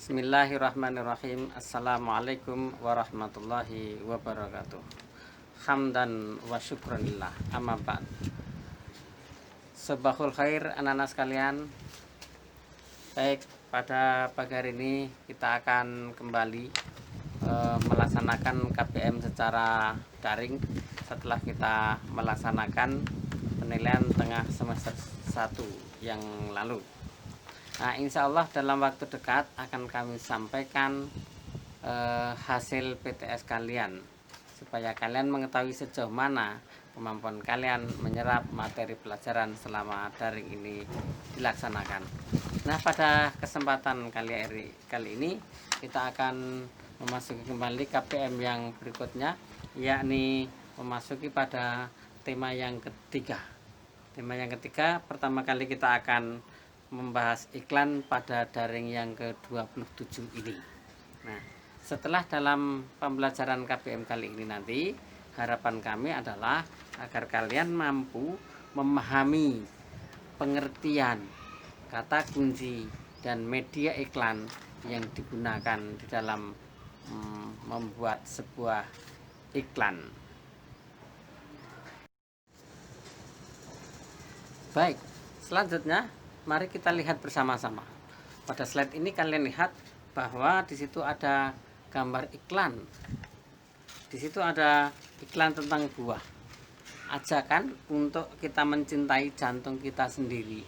Bismillahirrahmanirrahim. Assalamualaikum warahmatullahi wabarakatuh. Hamdan wa syukranillah. Amma ba'd. Sabahul khair anak-anak sekalian. Baik, pada pagi hari ini kita akan kembali melaksanakan KPM secara daring setelah kita melaksanakan penilaian tengah semester 1 yang lalu. Nah, insya Allah dalam waktu dekat akan kami sampaikan hasil PTS kalian supaya kalian mengetahui sejauh mana kemampuan kalian menyerap materi pelajaran selama daring ini dilaksanakan. Nah, pada kesempatan kali ini kita akan memasuki kembali KPM yang berikutnya, yakni memasuki pada tema yang ketiga. Tema yang ketiga, pertama kali kita akan membahas iklan pada daring yang ke-27 ini. Nah, setelah dalam pembelajaran KPM kali ini nanti, harapan kami adalah agar kalian mampu memahami pengertian kata kunci dan media iklan yang digunakan di dalam membuat sebuah iklan. Baik, selanjutnya mari kita lihat bersama-sama. Pada slide ini kalian lihat bahwa di situ ada gambar iklan. Di situ ada iklan tentang buah. Ajakan untuk kita mencintai jantung kita sendiri.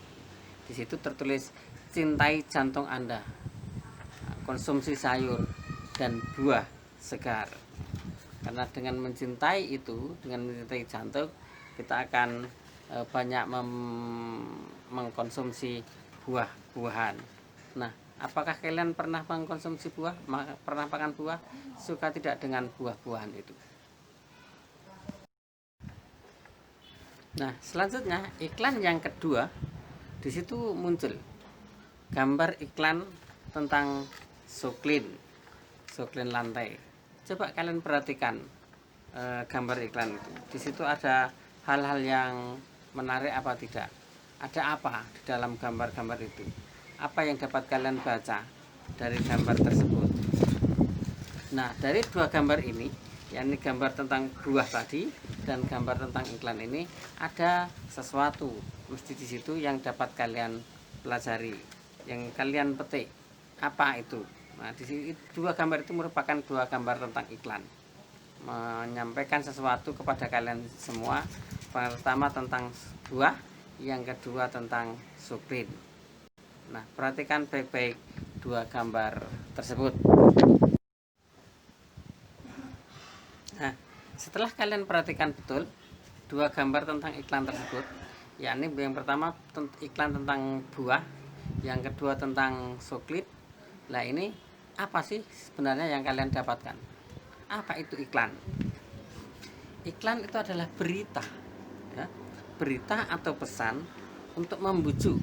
Di situ tertulis cintai jantung Anda. Konsumsi sayur dan buah segar. Karena dengan mencintai itu, dengan mencintai jantung, kita akan banyak mengkonsumsi buah-buahan. Nah, apakah kalian pernah mengkonsumsi buah? Pernah makan buah? Suka tidak dengan buah-buahan itu? Nah, selanjutnya iklan yang kedua, di situ muncul gambar iklan tentang Soklin lantai. Coba kalian perhatikan gambar iklan itu. Di situ ada hal-hal yang menarik apa tidak? Ada apa di dalam gambar-gambar itu? Apa yang dapat kalian baca dari gambar tersebut? Nah, dari dua gambar ini, yakni gambar tentang buah tadi dan gambar tentang iklan ini, ada sesuatu mesti di situ yang dapat kalian pelajari, yang kalian petik. Apa itu? Nah, di sini dua gambar itu merupakan dua gambar tentang iklan, menyampaikan sesuatu kepada kalian semua. Pertama tentang buah, yang kedua tentang Soklin. Nah, perhatikan baik-baik dua gambar tersebut. Nah, setelah kalian perhatikan betul dua gambar tentang iklan tersebut, yakni yang pertama iklan tentang buah, yang kedua tentang Soklin. Nah, ini apa sih sebenarnya yang kalian dapatkan? Apa itu iklan? Iklan itu adalah berita, ya, berita atau pesan untuk membujuk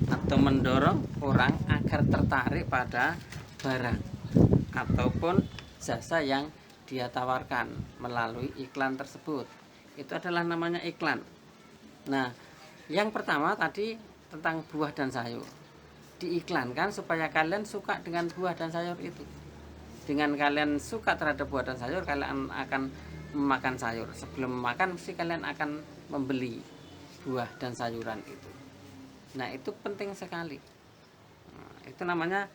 atau mendorong orang agar tertarik pada barang ataupun jasa yang dia tawarkan melalui iklan tersebut. Itu adalah namanya iklan. Nah, yang pertama tadi tentang buah dan sayur, diiklankan supaya kalian suka dengan buah dan sayur itu. Dengan kalian suka terhadap buah dan sayur, kalian akan memakan sayur. Sebelum makan mesti kalian akan membeli buah dan sayuran itu. Nah, itu penting sekali. Nah, itu namanya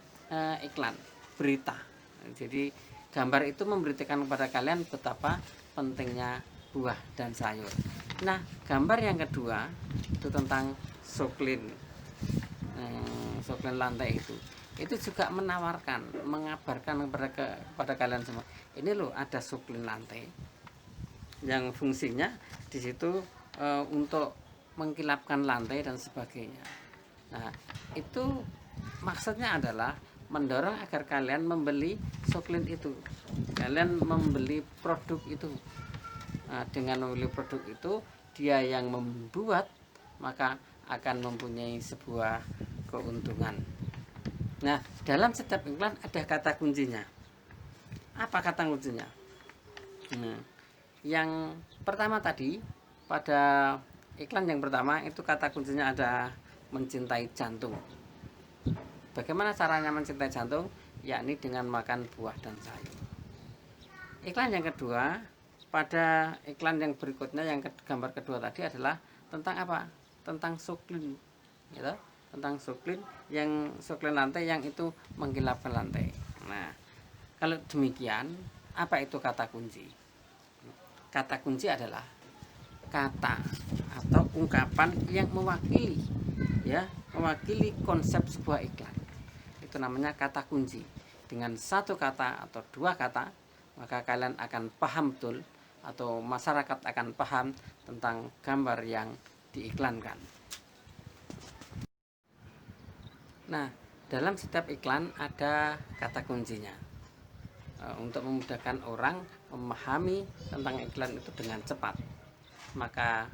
iklan, berita. Jadi gambar itu memberitakan kepada kalian betapa pentingnya buah dan sayur. Nah, gambar yang kedua itu tentang Soklin lantai itu juga menawarkan, mengabarkan kepada kalian semua, ini loh ada Soklin lantai yang fungsinya di situ untuk mengkilapkan lantai dan sebagainya. Nah, itu maksudnya adalah mendorong agar kalian membeli Soklin itu, kalian membeli produk itu. Nah, dengan membeli produk itu, dia yang membuat maka akan mempunyai sebuah keuntungan. Nah, dalam setiap iklan ada kata kuncinya. Apa kata kuncinya? Nah, yang pertama tadi pada iklan yang pertama itu kata kuncinya ada mencintai jantung. Bagaimana caranya mencintai jantung? yakni dengan makan buah dan sayur. Iklan yang kedua, pada iklan yang berikutnya, yang gambar kedua tadi adalah tentang apa? Tentang suklin, gitu. Tentang suklin, yang suklin lantai yang itu menggilapkan lantai. Nah, kalau demikian, apa itu kata kunci? Kata kunci adalah kata atau ungkapan yang mewakili, ya, mewakili konsep sebuah iklan. Itu namanya kata kunci. Dengan satu kata atau dua kata, maka kalian akan paham betul, atau masyarakat akan paham tentang gambar yang diiklankan. Nah, dalam setiap iklan ada kata kuncinya, untuk memudahkan orang memahami tentang iklan itu dengan cepat, maka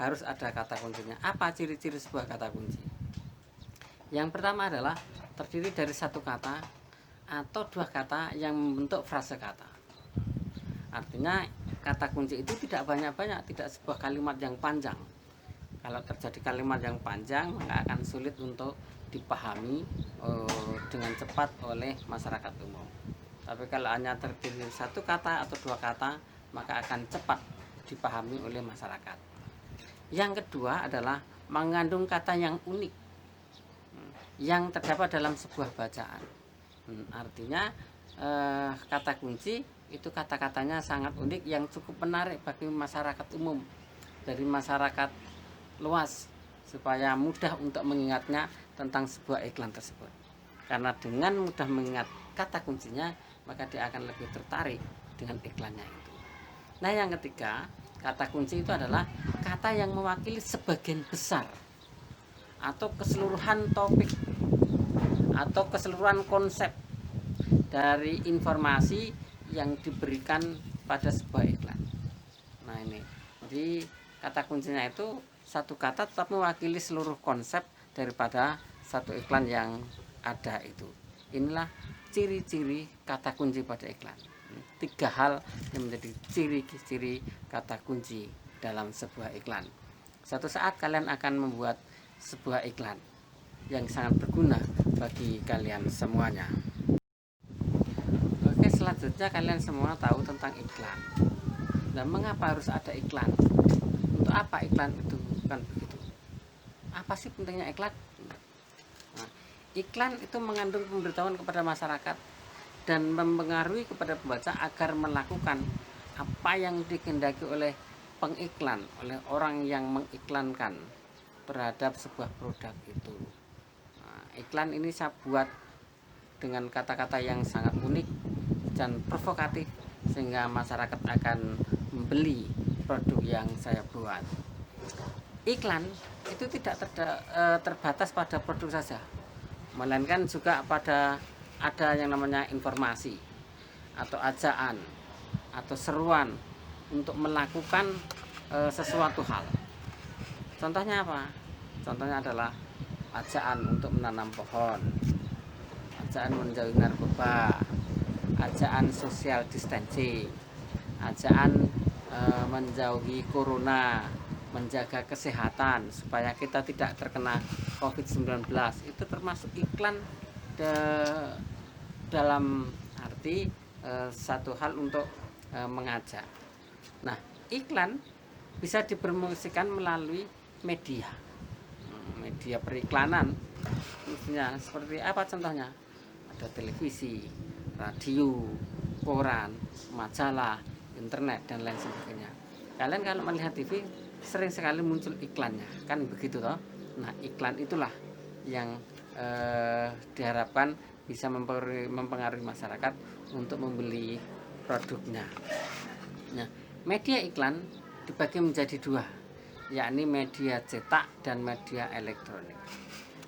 harus ada kata kuncinya. Apa ciri-ciri sebuah kata kunci? Yang pertama adalah terdiri dari satu kata atau dua kata yang membentuk frase kata. Artinya kata kunci itu tidak banyak-banyak, tidak sebuah kalimat yang panjang. Kalau terjadi kalimat yang panjang, maka akan sulit untuk dipahami dengan cepat oleh masyarakat umum. Tapi kalau hanya terdiri dari satu kata atau dua kata, maka akan cepat dipahami oleh masyarakat. Yang kedua adalah mengandung kata yang unik, yang terdapat dalam sebuah bacaan. Artinya kata kunci itu kata-katanya sangat unik, yang cukup menarik bagi masyarakat umum, dari masyarakat luas, supaya mudah untuk mengingatnya tentang sebuah iklan tersebut. Karena dengan mudah mengingat kata kuncinya, maka dia akan lebih tertarik dengan iklannya itu. Nah, yang ketiga, kata kunci itu adalah kata yang mewakili sebagian besar atau keseluruhan topik atau keseluruhan konsep dari informasi yang diberikan pada sebuah iklan. Nah, ini jadi kata kuncinya itu satu kata tetap mewakili seluruh konsep daripada satu iklan yang ada itu. Inilah ciri-ciri kata kunci pada iklan. Tiga hal yang menjadi ciri-ciri kata kunci dalam sebuah iklan. Suatu saat kalian akan membuat sebuah iklan yang sangat berguna bagi kalian semuanya. Oke, selanjutnya kalian semua tahu tentang iklan. Dan mengapa harus ada iklan? Untuk apa iklan itu? Kan begitu. Apa sih pentingnya iklan? Nah, iklan itu mengandung pemberitahuan kepada masyarakat dan mempengaruhi kepada pembaca agar melakukan apa yang dikehendaki oleh pengiklan, oleh orang yang mengiklankan terhadap sebuah produk itu. Nah, iklan ini saya buat dengan kata-kata yang sangat unik dan provokatif, sehingga masyarakat akan membeli produk yang saya buat. Iklan itu tidak terbatas pada produk saja, melainkan juga pada ada yang namanya informasi atau ajaan atau seruan untuk melakukan sesuatu hal. Contohnya apa? Contohnya adalah ajaan untuk menanam pohon, ajaan menjauhi narkoba, ajaan social distancing, ajaan menjauhi corona, menjaga kesehatan supaya kita tidak terkena COVID-19. Itu termasuk iklan dalam arti satu hal untuk mengajak. Nah, iklan bisa dipromosikan melalui media periklanan. Misalnya seperti apa contohnya? Ada televisi, radio, koran, majalah, internet, dan lain sebagainya. Kalian kalau melihat TV sering sekali muncul iklannya, kan begitu toh? Nah, iklan itulah yang diharapkan bisa mempengaruhi masyarakat untuk membeli produknya. Nah, media iklan dibagi menjadi dua, yakni media cetak dan media elektronik.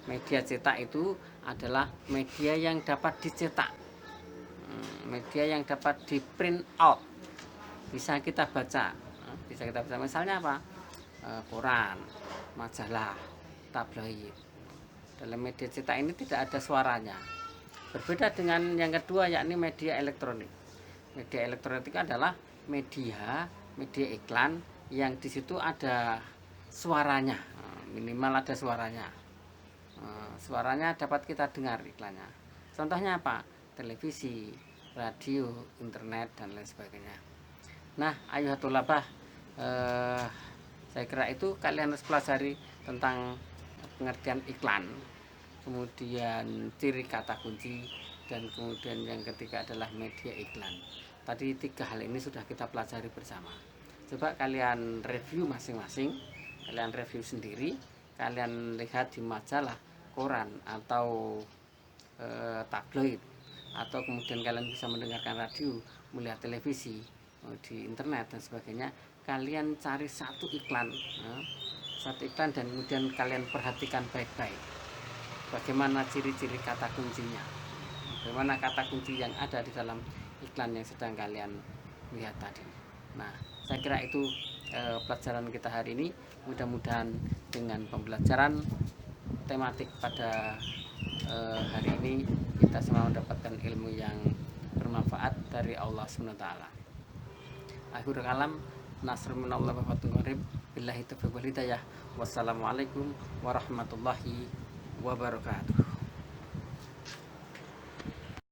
Media cetak itu adalah media yang dapat dicetak, media yang dapat di print out, bisa kita baca, misalnya apa? Koran, majalah, tabloid. Dalam media cetak ini tidak ada suaranya. Berbeda dengan yang kedua, yakni media elektronik. Media elektronik adalah media iklan yang di situ ada suaranya, minimal ada suaranya. Suaranya dapat kita dengar iklannya. Contohnya apa? televisi, radio, internet, dan lain sebagainya. Nah, ayuhat tulabah, saya kira itu kalian harus pelajari tentang pengertian iklan, kemudian ciri kata kunci, dan kemudian yang ketiga adalah media iklan. Tadi 3 hal ini sudah kita pelajari bersama. Coba kalian review masing-masing, kalian review sendiri, kalian lihat di majalah, koran, atau tabloid, atau kemudian kalian bisa mendengarkan radio, melihat televisi, di internet dan sebagainya. Kalian cari satu iklan, dan kemudian kalian perhatikan baik-baik bagaimana ciri-ciri kata kuncinya, bagaimana kata kunci yang ada di dalam iklan yang sedang kalian lihat tadi. Nah, saya kira itu pelajaran kita hari ini. Mudah-mudahan dengan pembelajaran tematik pada hari ini kita semua mendapatkan ilmu yang bermanfaat dari Allah SWT. Akhirul kalam, nasrul minallah wa fatun qarib, billahi taufiq wal hidayah. Wassalamualaikum warahmatullahi wabarakatuh.